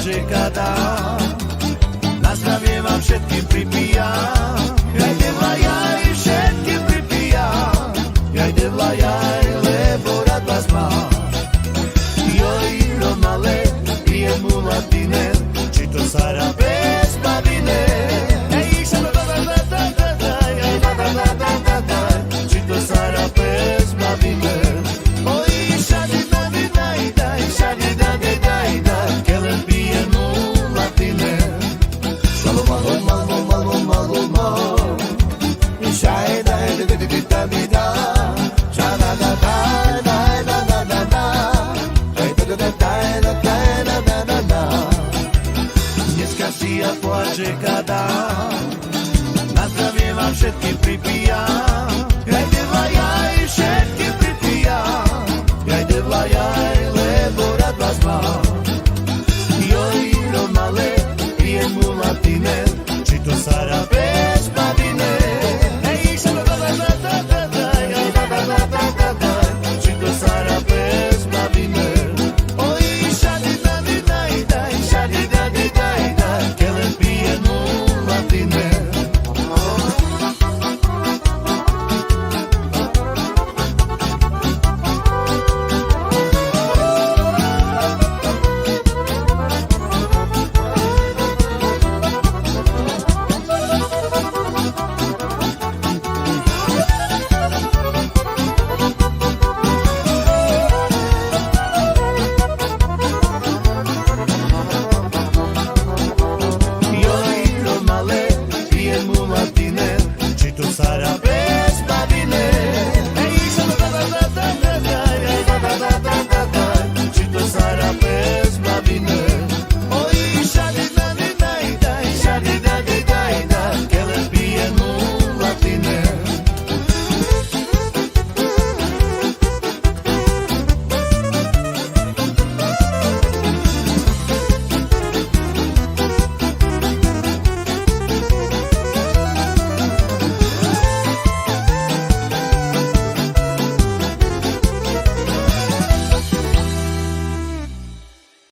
čekada. Na zdravie vám všetkým pripijam, jaj devlajaj, všetkým pripijam, jaj devlajaj, lebo rád vás mám. Joj, Romale, je mulatine, či to Sara bez babine. Či to Sara bez babine. Oj, šadi daj, daj, daj, šadi daj, daj, daj, kelen pije mulatine. Malo, malo, malo, malo, malo, šaj daj, daj, daj, daj, daj, šada da da da da da da da, daj da da da da da da da. Dneska si ja plače kada, na zdravie vám všetkým pripijam, jaj devlajaj, všetkým pripijam, jaj devlajaj, lebo rád vás mám. Joj, Romale, je mulatine, či to Sara bez babine. Či to Sara bez babine. Oj, šadi daj, daj, daj, šadi daj, daj, daj, kelen pije mulatine. Joj, Romale, je mulatine, či to Sara bez